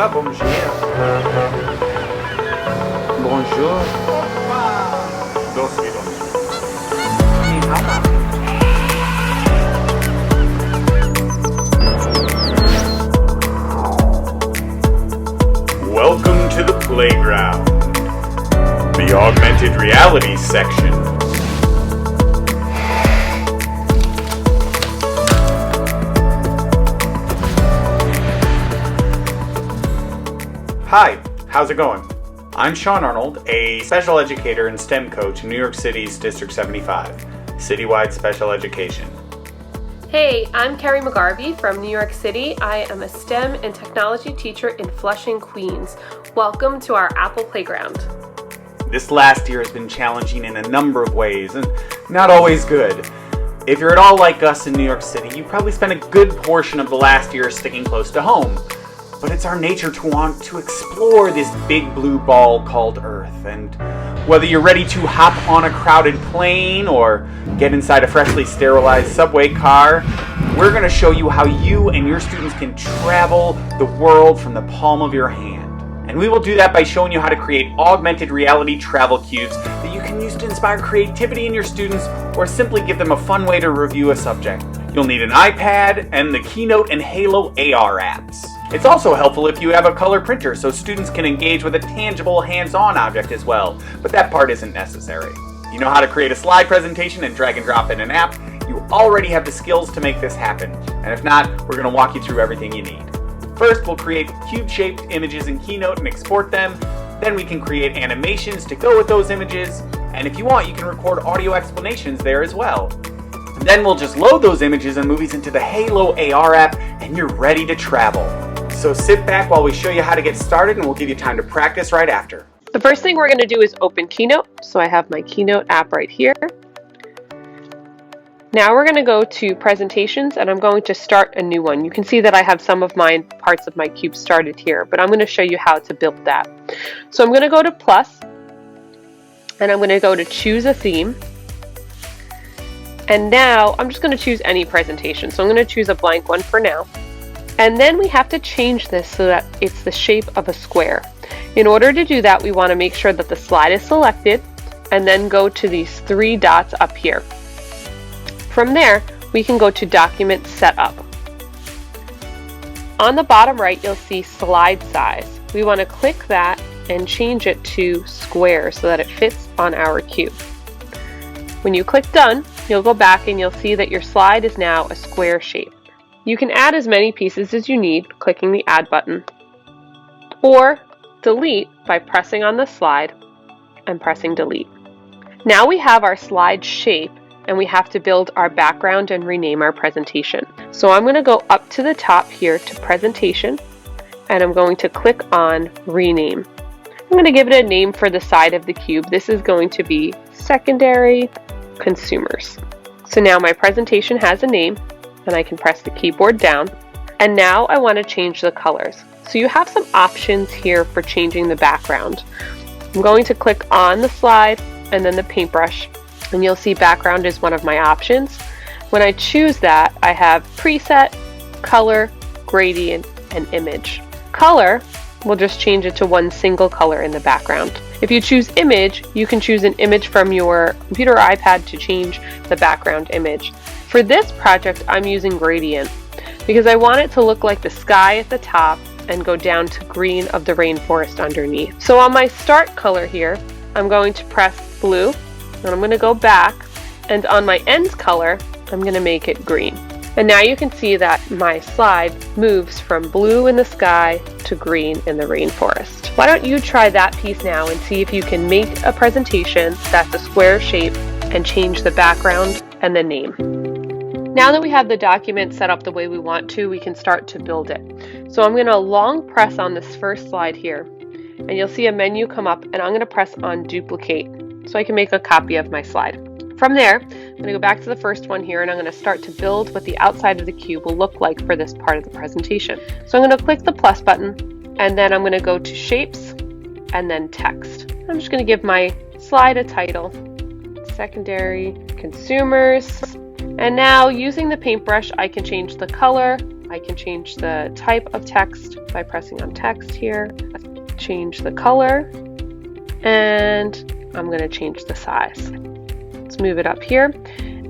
va, bonjour. Bonjour. Dos Ni hao. Welcome to the playground, the augmented reality section. Hi, how's it going? I'm Sean Arnold, a special educator and STEM coach in New York City's District 75, Citywide Special Education. Hey, I'm Kerry McGarvey from New York City. I am a STEM and technology teacher in Flushing, Queens. Welcome to our Apple Playground. This last year has been challenging in a number of ways and not always good. If you're at all like us in New York City, you probably spent a good portion of the last year sticking close to home. But it's our nature to want to explore this big blue ball called Earth. And whether you're ready to hop on a crowded plane or get inside a freshly sterilized subway car, we're going to show you how you and your students can travel the world from the palm of your hand. And we will do that by showing you how to create augmented reality travel cubes that you can use to inspire creativity in your students or simply give them a fun way to review a subject. You'll need an iPad and the Keynote and Halo AR apps. It's also helpful if you have a color printer so students can engage with a tangible hands-on object as well, but that part isn't necessary. You know how to create a slide presentation and drag and drop in an app? You already have the skills to make this happen, and if not, we're going to walk you through everything you need. First, we'll create cube-shaped images in Keynote and export them. Then we can create animations to go with those images, and if you want, you can record audio explanations there as well. Then we'll just load those images and movies into the Halo AR app, and you're ready to travel. So sit back while we show you how to get started, and we'll give you time to practice right after. The first thing we're going to do is open Keynote. So I have my Keynote app right here. Now we're going to go to presentations, and I'm going to start a new one. You can see that I have some of parts of my cube started here, but I'm going to show you how to build that. So I'm going to go to plus, and I'm going to go to choose a theme. And now I'm just going to choose any presentation. So I'm going to choose a blank one for now. And then we have to change this so that it's the shape of a square. In order to do that, we want to make sure that the slide is selected and then go to these three dots up here. From there, we can go to Document Setup. On the bottom right, you'll see Slide Size. We want to click that and change it to square so that it fits on our cube. When you click Done, you'll go back and you'll see that your slide is now a square shape. You can add as many pieces as you need, clicking the Add button, or delete by pressing on the slide and pressing Delete. Now we have our slide shape, and we have to build our background and rename our presentation. So I'm going to go up to the top here to Presentation, and I'm going to click on Rename. I'm going to give it a name for the side of the cube. This is going to be Secondary Consumers. So now my presentation has a name, and I can press the keyboard down. And now I want to change the colors. So you have some options here for changing the background. I'm going to click on the slide and then the paintbrush, and you'll see background is one of my options. When I choose that, I have preset, color, gradient, and image. Color, we'll just change it to one single color in the background. If you choose image, you can choose an image from your computer or iPad to change the background image. For this project, I'm using gradient because I want it to look like the sky at the top and go down to green of the rainforest underneath. So on my start color here, I'm going to press blue, and I'm going to go back, and on my end color, I'm going to make it green. And now you can see that my slide moves from blue in the sky to green in the rainforest. Why don't you try that piece now and see if you can make a presentation that's a square shape and change the background and the name. Now that we have the document set up the way we want to, we can start to build it. So I'm going to long press on this first slide here, and you'll see a menu come up, and I'm going to press on Duplicate so I can make a copy of my slide. From there, I'm going to go back to the first one here, and I'm going to start to build what the outside of the cube will look like for this part of the presentation. So I'm going to click the plus button, and then I'm going to go to Shapes, and then Text. I'm just going to give my slide a title, Secondary Consumers. And now using the paintbrush, I can change the color I can change the type of text by pressing on text here, change the color, and I'm going to change the size. Let's move it up here.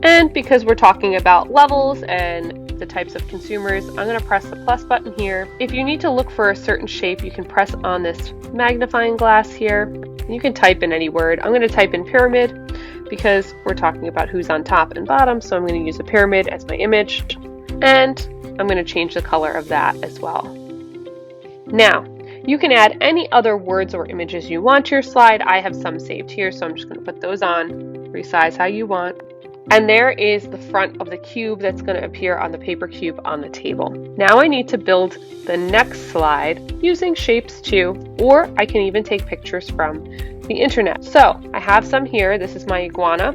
And because we're talking about levels and the types of consumers, I'm going to press the plus button here. If you need to look for a certain shape, you can press on this magnifying glass here. You can type in any word. I'm going to type in pyramid because we're talking about who's on top and bottom, so I'm going to use a pyramid as my image, and I'm going to change the color of that as well. Now, you can add any other words or images you want to your slide. I have some saved here, so I'm just going to put those on, resize how you want. And there is the front of the cube that's going to appear on the paper cube on the table. Now I need to build the next slide using shapes too, or I can even take pictures from the internet. So I have some here. This is my iguana.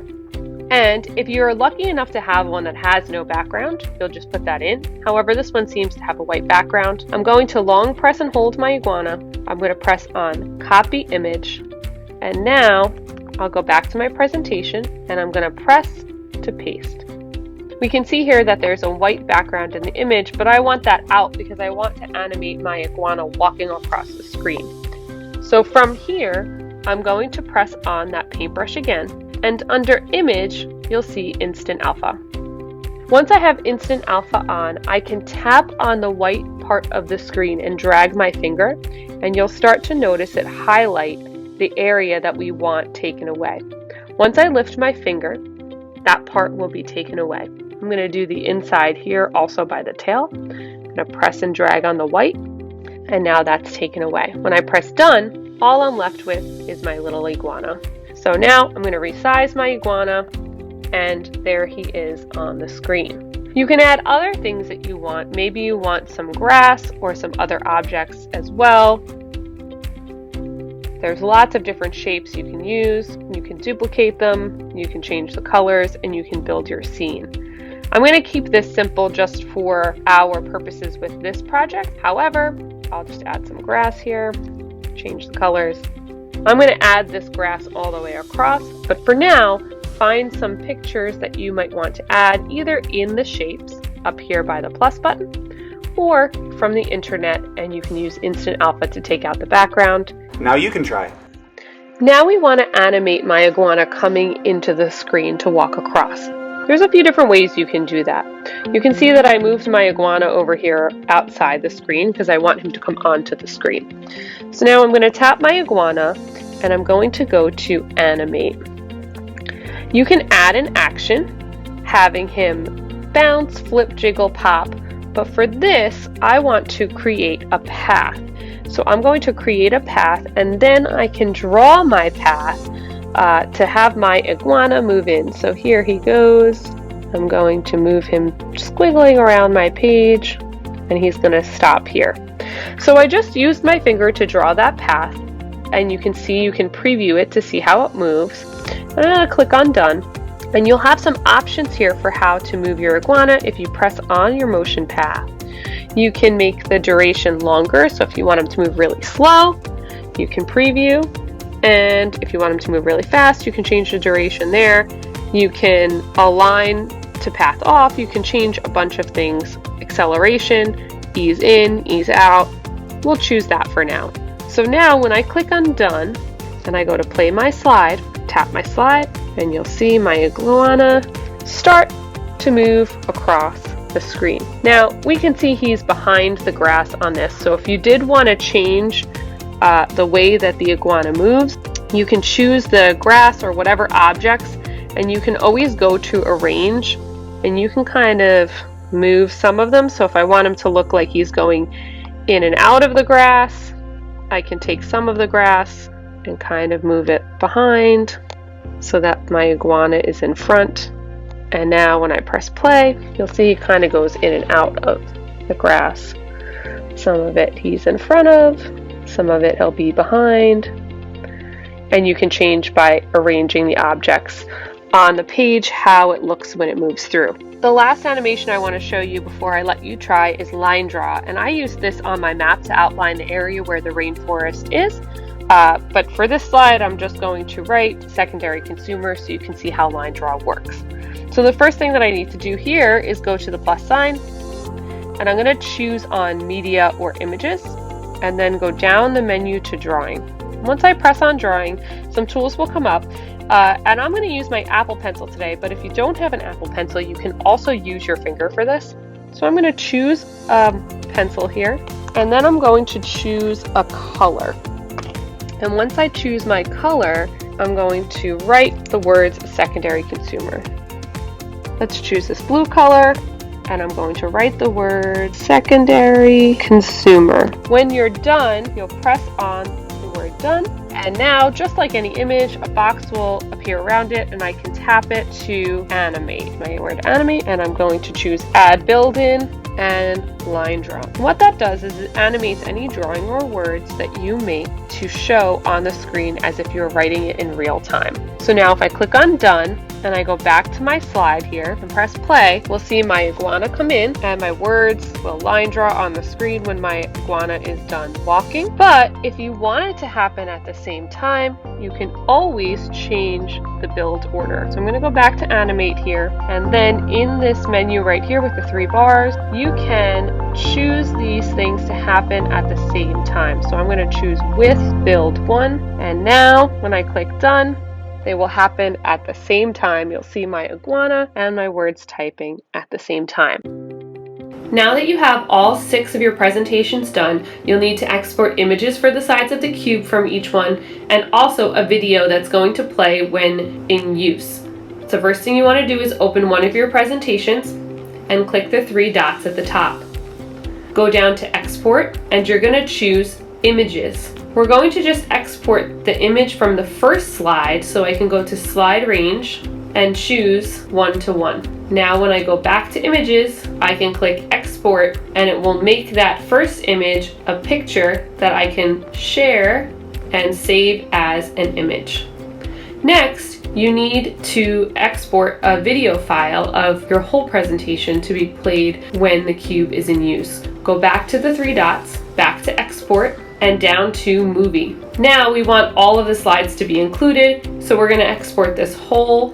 And if you're lucky enough to have one that has no background, you'll just put that in. However, this one seems to have a white background. I'm going to long press and hold my iguana. I'm going to press on copy image. And now I'll go back to my presentation and I'm going to press to paste. We can see here that there's a white background in the image, but I want that out because I want to animate my iguana walking across the screen. So from here, I'm going to press on that paintbrush again, and under image, you'll see Instant Alpha. Once I have Instant Alpha on, I can tap on the white part of the screen and drag my finger, and you'll start to notice it highlight the area that we want taken away. Once I lift my finger, that part will be taken away. I'm going to do the inside here also by the tail. I'm going to press and drag on the white, and now that's taken away. When I press done, all I'm left with is my little iguana. So now I'm going to resize my iguana, and there he is on the screen. You can add other things that you want. Maybe you want some grass or some other objects as well. There's lots of different shapes you can use. You can duplicate them, you can change the colors, and you can build your scene. I'm going to keep this simple just for our purposes with this project. However, I'll just add some grass here, change the colors. I'm going to add this grass all the way across, but for now, find some pictures that you might want to add either in the shapes up here by the plus button or from the internet, and you can use Instant Alpha to take out the background. Now you can try. Now we want to animate my iguana coming into the screen to walk across. There's a few different ways you can do that. You can see that I moved my iguana over here outside the screen because I want him to come onto the screen. So now I'm going to tap my iguana and I'm going to go to animate. You can add an action, having him bounce, flip, jiggle, pop, but for this I want to create a path. So I'm going to create a path, and then I can draw my path to have my iguana move in. So here he goes. I'm going to move him squiggling around my page, and he's going to stop here. So I just used my finger to draw that path, and you can preview it to see how it moves. I'm going to click on done, and you'll have some options here for how to move your iguana if you press on your motion path. You can make the duration longer, so if you want them to move really slow, you can preview, and if you want them to move really fast, you can change the duration there. You can align to path off, you can change a bunch of things, acceleration, ease in, ease out. We'll choose that for now. So now when I click on done, and I go to play my slide, tap my slide, and you'll see my iguana start to move across the screen. Now we can see he's behind the grass on this, so if you did want to change the way that the iguana moves, you can choose the grass or whatever objects, and you can always go to arrange, and you can kind of move some of them. So if I want him to look like he's going in and out of the grass, I can take some of the grass and kind of move it behind so that my iguana is in front. And now when I press play, you'll see he kind of goes in and out of the grass. Some of it he's in front of, some of it he'll be behind. And you can change by arranging the objects on the page how it looks when it moves through. The last animation I want to show you before I let you try is line draw. And I use this on my map to outline the area where the rainforest is. But for this slide, I'm just going to write secondary consumer so you can see how line draw works. So the first thing that I need to do here is go to the plus sign, and I'm going to choose on media or images and then go down the menu to drawing. Once I press on drawing, some tools will come up, and I'm going to use my Apple Pencil today, but if you don't have an Apple Pencil, you can also use your finger for this. So I'm going to choose a pencil here, and then I'm going to choose a color. And once I choose my color, I'm going to write the words secondary consumer. Let's choose this blue color, and I'm going to write the word secondary consumer. When you're done, you'll press on the word done, and now, just like any image, a box will appear around it, and I can tap it to animate. My word animate, and I'm going to choose add build-in and line draw. And what that does is it animates any drawing or words that you make to show on the screen as if you're writing it in real time. So now if I click on done, and I go back to my slide here and press play, we'll see my iguana come in and my words will line draw on the screen when my iguana is done walking. But if you want it to happen at the same time, you can always change the build order. So I'm going to go back to animate here, and then in this menu right here with the 3 bars, you can choose these things to happen at the same time. So I'm going to choose with build 1, and now when I click done, they will happen at the same time. You'll see my iguana and my words typing at the same time. Now that you have all 6 of your presentations done, you'll need to export images for the sides of the cube from each one, and also a video that's going to play when in use. So first thing you want to do is open one of your presentations and click the 3 dots at the top. Go down to export, and you're going to choose images. We're going to just export the image from the first slide, so I can go to slide range and choose 1 to 1. Now when I go back to images, I can click export, and it will make that first image a picture that I can share and save as an image. Next, you need to export a video file of your whole presentation to be played when the cube is in use. Go back to the 3 dots, back to export, and down to movie. Now we want all of the slides to be included, so we're going to export this whole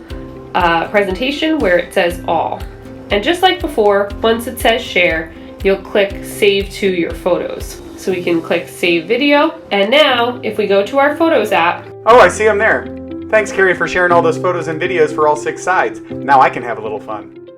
presentation where it says all. And just like before, once it says share, you'll click save to your photos. So we can click save video, and now if we go to our Photos app. Oh, I see them there. Thanks, Carrie, for sharing all those photos and videos for all 6 sides. Now I can have a little fun.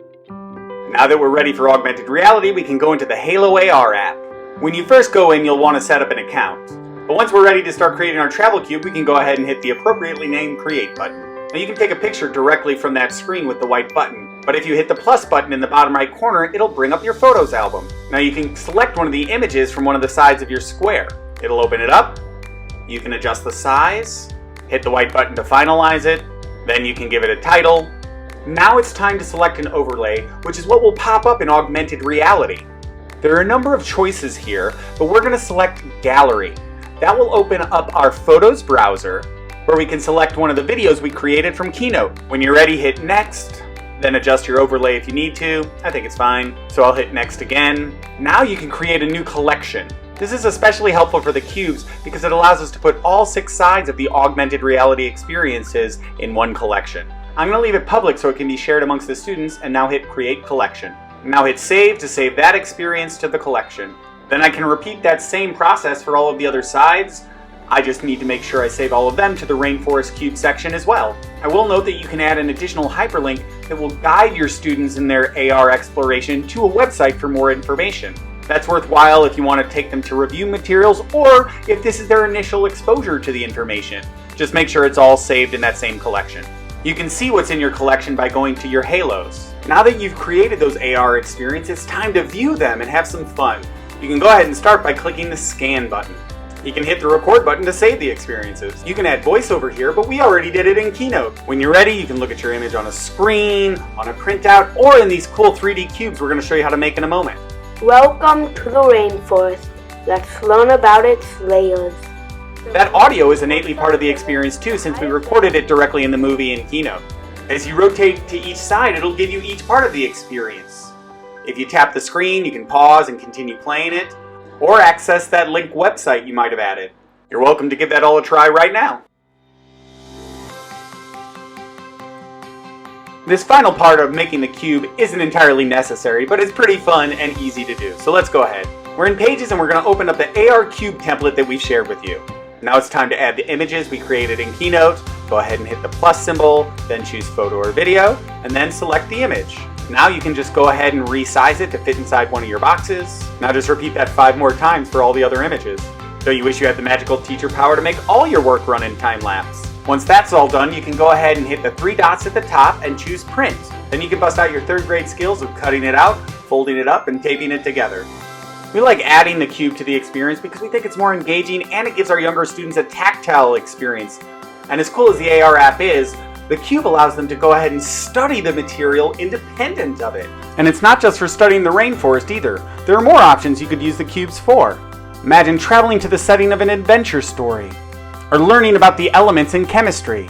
Now that we're ready for augmented reality, we can go into the Halo AR app. When you first go in, you'll want to set up an account. But once we're ready to start creating our travel cube, we can go ahead and hit the appropriately named Create button. Now you can take a picture directly from that screen with the white button, but if you hit the plus button in the bottom right corner, it'll bring up your Photos album. Now you can select one of the images from one of the sides of your square. It'll open it up, you can adjust the size, hit the white button to finalize it, then you can give it a title. Now it's time to select an overlay, which is what will pop up in augmented reality. There are a number of choices here, but we're going to select Gallery. That will open up our Photos browser, where we can select one of the videos we created from Keynote. When you're ready, hit Next, then adjust your overlay if you need to. I think it's fine, so I'll hit Next again. Now you can create a new collection. This is especially helpful for the cubes because it allows us to put all 6 sides of the augmented reality experiences in one collection. I'm going to leave it public so it can be shared amongst the students, and now hit Create Collection. Now hit Save to save that experience to the collection. Then I can repeat that same process for all of the other sides. I just need to make sure I save all of them to the Rainforest Cube section as well. I will note that you can add an additional hyperlink that will guide your students in their AR exploration to a website for more information. That's worthwhile if you want to take them to review materials or if this is their initial exposure to the information. Just make sure it's all saved in that same collection. You can see what's in your collection by going to your halos. Now that you've created those AR experiences, it's time to view them and have some fun. You can go ahead and start by clicking the Scan button. You can hit the Record button to save the experiences. You can add voiceover here, but we already did it in Keynote. When you're ready, you can look at your image on a screen, on a printout, or in these cool 3D cubes we're going to show you how to make in a moment. Welcome to the rainforest. Let's learn about its layers. That audio is innately part of the experience too, since we recorded it directly in the movie in Keynote. As you rotate to each side, it'll give you each part of the experience. If you tap the screen, you can pause and continue playing it, or access that linked website you might have added. You're welcome to give that all a try right now. This final part of making the cube isn't entirely necessary, but it's pretty fun and easy to do. So let's go ahead. We're in Pages and we're going to open up the AR Cube template that we've shared with you. Now it's time to add the images we created in Keynote. Go ahead and hit the plus symbol, then choose photo or video, and then select the image. Now you can just go ahead and resize it to fit inside one of your boxes. Now just repeat that 5 more times for all the other images. So you wish you had the magical teacher power to make all your work run in time-lapse. Once that's all done, you can go ahead and hit the 3 dots at the top and choose Print. Then you can bust out your 3rd grade skills of cutting it out, folding it up, and taping it together. We like adding the cube to the experience because we think it's more engaging and it gives our younger students a tactile experience. And as cool as the AR app is, the cube allows them to go ahead and study the material independent of it. And it's not just for studying the rainforest either. There are more options you could use the cubes for. Imagine traveling to the setting of an adventure story, or learning about the elements in chemistry,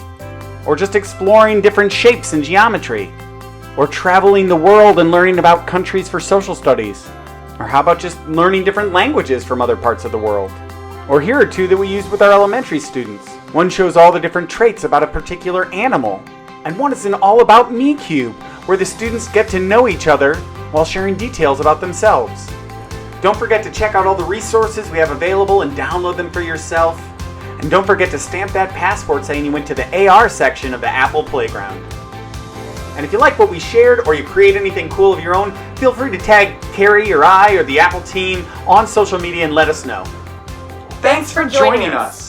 or just exploring different shapes in geometry, or traveling the world and learning about countries for social studies, or how about just learning different languages from other parts of the world. Or here are 2 that we used with our elementary students. One shows all the different traits about a particular animal, and one is an All About Me cube, where the students get to know each other while sharing details about themselves. Don't forget to check out all the resources we have available and download them for yourself. And don't forget to stamp that passport saying you went to the AR section of the Apple Playground. And if you like what we shared or you create anything cool of your own, feel free to tag Carrie or I or the Apple team on social media and let us know. Thanks for joining us.